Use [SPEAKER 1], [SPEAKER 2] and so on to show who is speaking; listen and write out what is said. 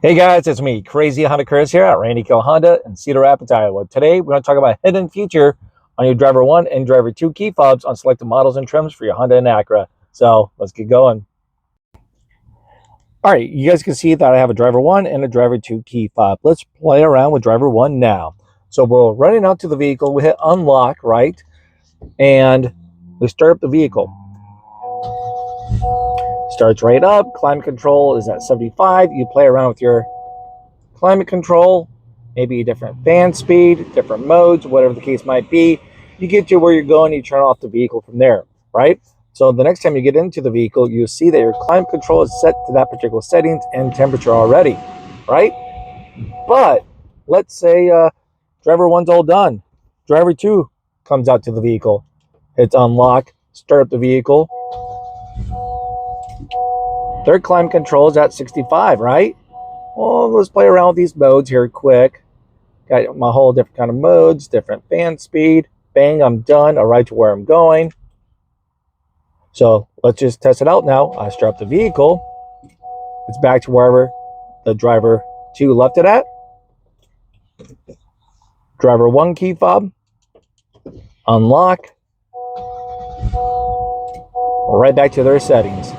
[SPEAKER 1] Hey guys, it's me, Crazy Honda Chris here at Randy Kuehl Honda in Cedar Rapids, Iowa. Today, we're going to talk about a hidden feature on your driver 1 and driver 2 key fobs on selected models and trims for your Honda and Acura. So, let's get going. Alright, you guys can see that I have a driver 1 and a driver 2 key fob. Let's play around with driver 1 now. So, we're running out to the vehicle, we hit unlock, right? And we start up the vehicle. Starts right up, climate control is at 75. You play around with your climate control, maybe a different fan speed, different modes, whatever the case might be. You get to where you're going, you turn off the vehicle from there, right? So the next time you get into the vehicle, you see that your climate control is set to that particular settings and temperature already, right? But let's say driver 1's all done. Driver 2 comes out to the vehicle, hits unlock, start up the vehicle. Their climate control is at 65, right? Well, let's play around with these modes here quick. Got my whole different kind of modes, different fan speed. Bang, I'm done. I ride to where I'm going. So let's just test it out now. I start up the vehicle. It's back to wherever the driver 2 left it at. Driver 1 key fob. Unlock. Right back to their settings.